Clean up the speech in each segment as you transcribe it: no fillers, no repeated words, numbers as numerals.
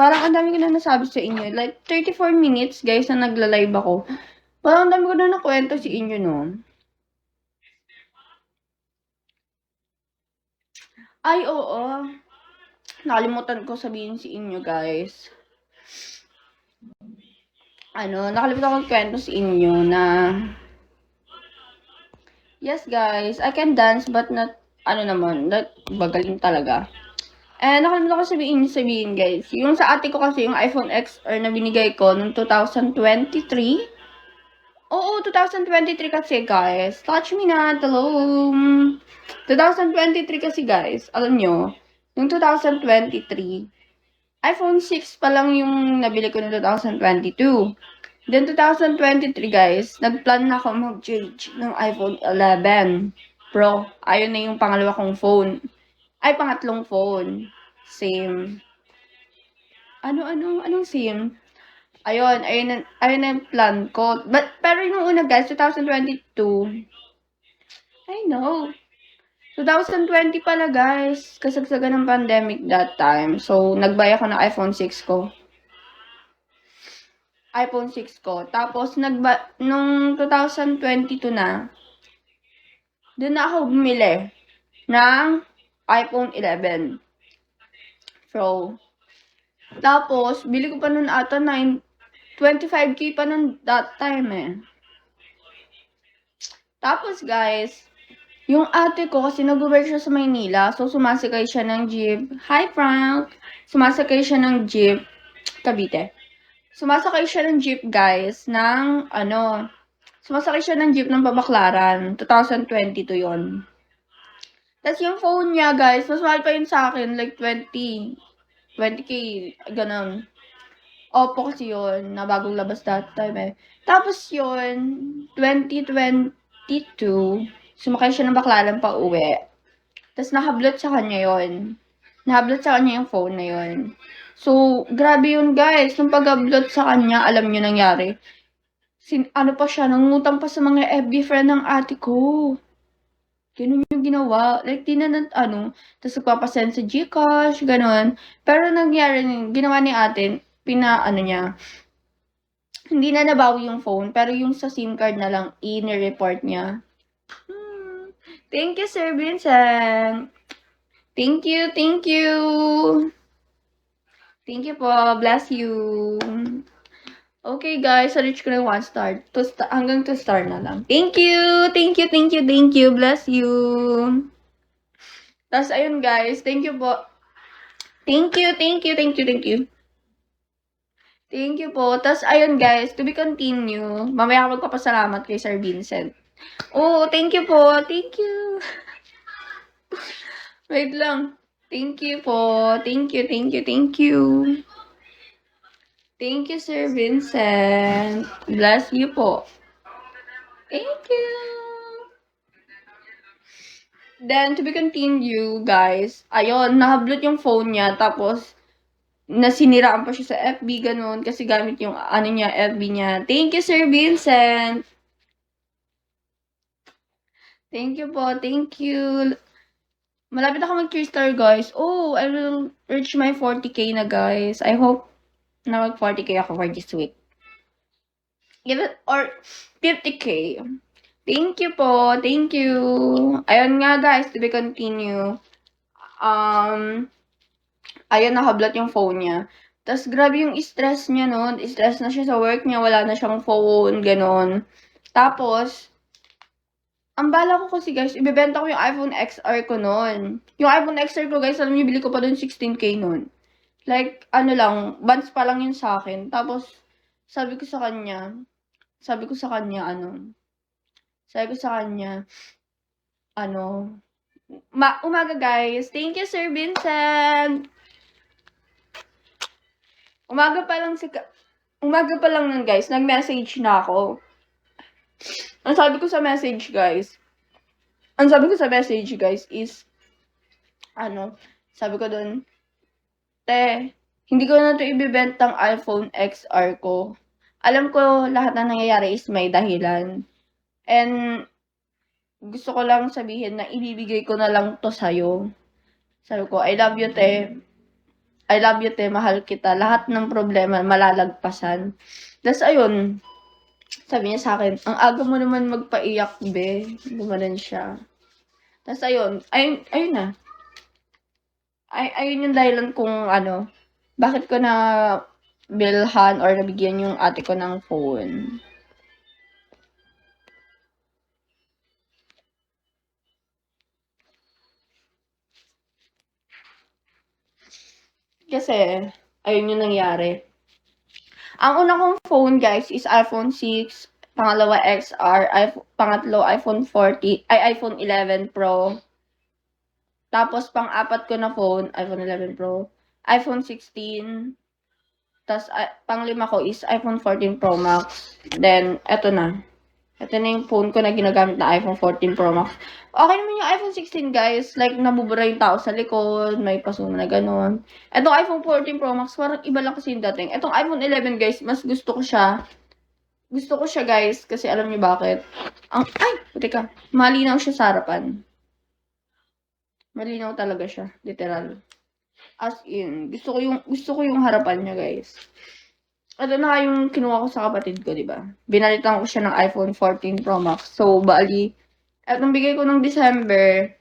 Parang ang dami ko na nasabi sa inyo. Like, 34 minutes, guys, na nagla-live ako. Parang ang dami ko na nakwento sa inyo, no? Ay, oo. Nakalimutan ko sabihin sa inyo, guys. Nakalimutan ko kwento sa inyo na yes, guys, I can dance but not, not bagaling talaga. And nakalimutan ko sabihin, guys. Yung sa ate ko kasi, yung iPhone XR na binigay ko noong 2023. Oo, 2023 kasi, guys. Touch me na, hello. 2023 kasi, guys. Alam nyo, yung 2023, iPhone 6 pa lang yung nabili ko noong 2022. Then 2023, guys, nagplan na ako mag-change ng iPhone 11 Pro. Ayun na yung pangalawa kong phone. Ay, pangatlong phone. Same. Anong same? Ayun na yung plan ko. Pero yung una, guys, 2022. I know. 2020 pala, guys. Kasagsagan ng pandemic that time. So, nagbay ako ng iPhone 6 ko. Tapos, nung 2022 na, doon na ako bumili ng iPhone 11 Pro. Tapos, bili ko pa nun ata 25K pa nun that time eh. Tapos, guys, yung ate ko kasi nag-work siya sa Maynila, so sumasakay siya ng jeep. Hi, Frank! Sumasakay siya ng jeep. Cavite. Sumasakay siya ng jeep, guys, sumasakay siya ng jeep ng Babaklaran. 2022 yon. Tapos yung phone niya, guys, mas mahal pa yun sa akin, like 20K, ganun. Oppo kasi yun, na bagong labas that time eh. Tapos yun, 2022, sumakay siya ng Baklaran pa uwi. Tapos nakablot sa kanya yun. Nakablot sa kanya yung phone na yun. So, grabe yun, guys. Nung pag-upload sa kanya, alam nyo nangyari. Pa siya, nangungutang pa sa mga FB friend ng ate ko. Ganun yung ginawa. Like, tapos nagpapasend sa Gcash, ganun. Pero nangyari, ginawa ni ate, niya, hindi na nabawi yung phone, pero yung sa SIM card na lang, i-report niya. Thank you, Sir Vincent. Thank you. Thank you po. Bless you. Okay, guys. Reach ko na 1 star. Hanggang 2 star na lang. Thank you. Bless you. Tapos, ayun, guys. Thank you po. Thank you. Thank you po. Tapos, ayun, guys. To be continue. Mamaya ako magpapasalamat kay Sir Vincent. Oh, thank you po. Thank you. Wait lang. Thank you po. Thank you. Thank you, Sir Vincent. Bless you po. Thank you. Then, to be continue, guys. Ayun, nakablot yung phone niya. Tapos, nasiniraan pa siya sa FB, ganun. Kasi gamit yung, FB niya. Thank you, Sir Vincent. Thank you po. Thank you. Malapit ako mag 3 star, guys. Oh, I will reach my 40K na, guys. I hope na mag 40K ako for this week. Give it, or 50K. Thank you po. Thank you. Ayun nga, guys, to be continue. Ayun, nakablot yung phone niya. Tapos, grabe yung stress niya nun. Stress na siya sa work niya. Wala na siyang phone, ganon. Tapos, ang bala ko kasi, guys, ibebenta ko yung iPhone XR ko nun. Yung iPhone XR ko, guys, alam niyo, bili ko pa dun 16K nun. Like, bands pa lang yun sa akin. Tapos, sabi ko sa kanya, umaga, guys. Thank you, Sir Vincent. Umaga pa lang nun, guys, nag-message na ako. Ang sabi ko sa message, guys, is, sabi ko dun, te, hindi ko na to ibibentang iPhone XR ko. Alam ko lahat na nangyayari is may dahilan. And, gusto ko lang sabihin na ibibigay ko na lang to sa'yo. Sabi ko, I love you, te. I love you, te, mahal kita. Lahat ng problema malalagpasan. Tapos ayun, sabi niya sa akin, ang aga mo naman magpaiyak, be. Gumanon siya. Tapos ayun na. Ayun yung dahilan kung ano, bakit ko na bilhan or nabigyan yung ate ko ng phone. Kasi, ayun yung nangyari. Ang una kong phone, guys, is iPhone 6, pangalawa XR, pangatlo iPhone 11 Pro. Tapos, pang-apat ko na phone, iPhone 11 Pro, iPhone 16, tapos panglima ko is iPhone 14 Pro Max. Then, eto na. Ito na yung phone ko na ginagamit na iPhone 14 Pro Max. Okay naman yung iPhone 16, guys. Like, nabubura yung tao sa likod, may pasuna na gano'n. Itong iPhone 14 Pro Max, parang iba lang kasi yung dating. Itong iPhone 11, guys, mas gusto ko siya. Gusto ko siya, guys, kasi alam niyo bakit? Teka. Malinaw siya sa harapan. Malinaw talaga siya, literal. As in, gusto ko yung harapan niya, guys. Ito na yung kinuha ko sa kapatid ko, di ba? Binalitan ko siya ng iPhone 14 Pro Max. So, bali, etong bigay ko ng December,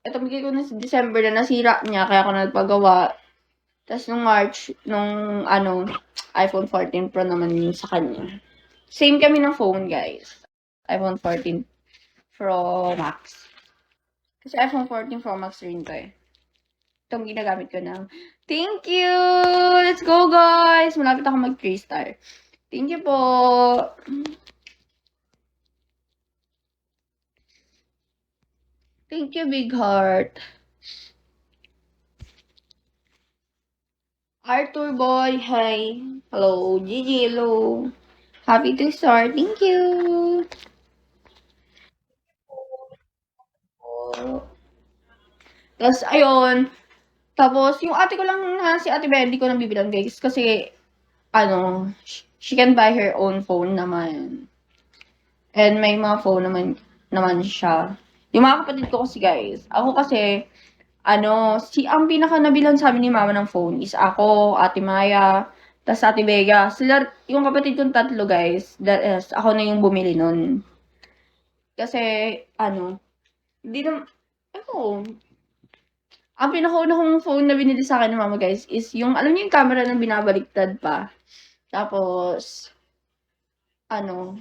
etong bigay ko ng December na nasira niya, kaya ako nagpagawa. Tapos nung March, iPhone 14 Pro naman yung sa kanya. Same kami ng phone, guys. iPhone 14 Pro Max. Kasi iPhone 14 Pro Max rin to eh. Itong ginagamit ko na. Thank you! Let's go, guys! Malapit ako mag 3-star. Thank you po! Thank you, Big Heart. Arthur Boy, hi. Hello, Gigi, hello. Happy to start. Thank you. Tapos, ayun. Tapos, yung ate ko lang na, si Ate Bendy ko nang bibilang, guys. Kasi, she can buy her own phone naman. And may mga phone naman siya. Yung mga kapatid ko kasi, guys. Ako kasi, ang pinaka nabilan sa amin ni mama ng phone is ako, Ate Maya, tas Ate Vega. Sila, yung kapatid kong tatlo, guys. That is, ako na yung bumili nun. Kasi, hindi naman, ang pinakauna kong phone na binili sa akin ng mama, guys, is yung, alam niyo yung camera na binabaliktad pa. Tapos, tawag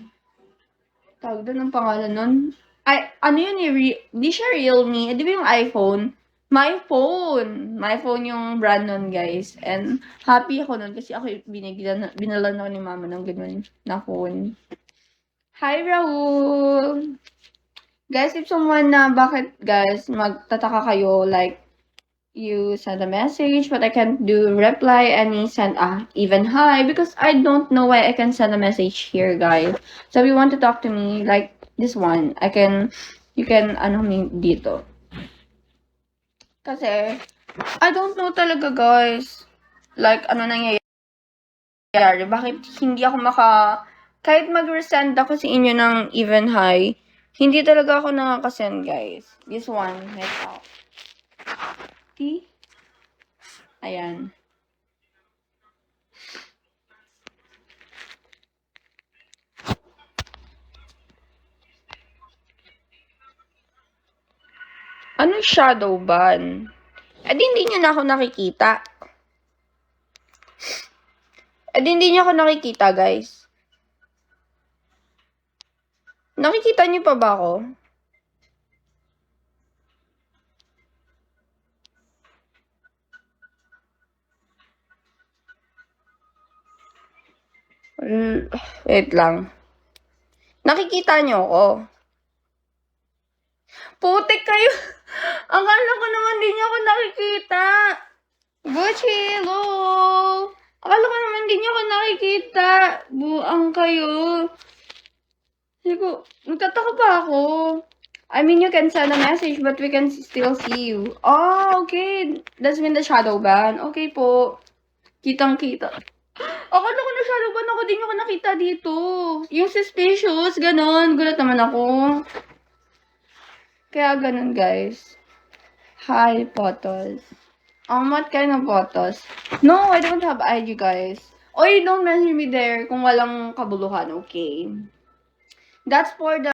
doon ang pangalan nun? Yun eh, di siya Realme. Di ba yung iPhone? My phone yung brand nun, guys. And happy ako nun kasi ako binalan ako ni mama ng ganun na phone. Hi, Raul! Guys, if someone bakit, guys, magtataka kayo, like, you send a message, but I can't do reply and send even hi because I don't know why I can send a message here, guys. So if you want to talk to me, like this one, you can dito. Kasi, I don't know talaga, guys. Like, nangyayari? Bakit hindi ako kahit mag-resend ako sa inyo ng even hi, hindi talaga ako nakakasend, guys. This one, ito. See? Ayan. Ano shadow ban? Hindi nyo na ako nakikita. Hindi nyo ako nakikita, guys. Nakikita nyo pa ba ako? Wait lang. Nakikita nyo ako? Putik kayo. Akala ko naman di nyo ako nakikita. Gucci, hello. Akala ko naman di nyo ako nakikita. Buang kayo. Sigo, nagtataka ba ako? I mean, you can send a message, but we can still see you. Oh, okay. That's been the shadow ban. Okay po. Kitang-kita. Akala ko na shadow ban ako. Di nyo ako nakita dito. Yung suspicious, ganon. Gulat naman ako. Kaya ganon, guys. Hi, photos. What kind of photos? No, I don't have IG, guys. Oy, don't message me there kung walang kabuluhan, okay? That's for the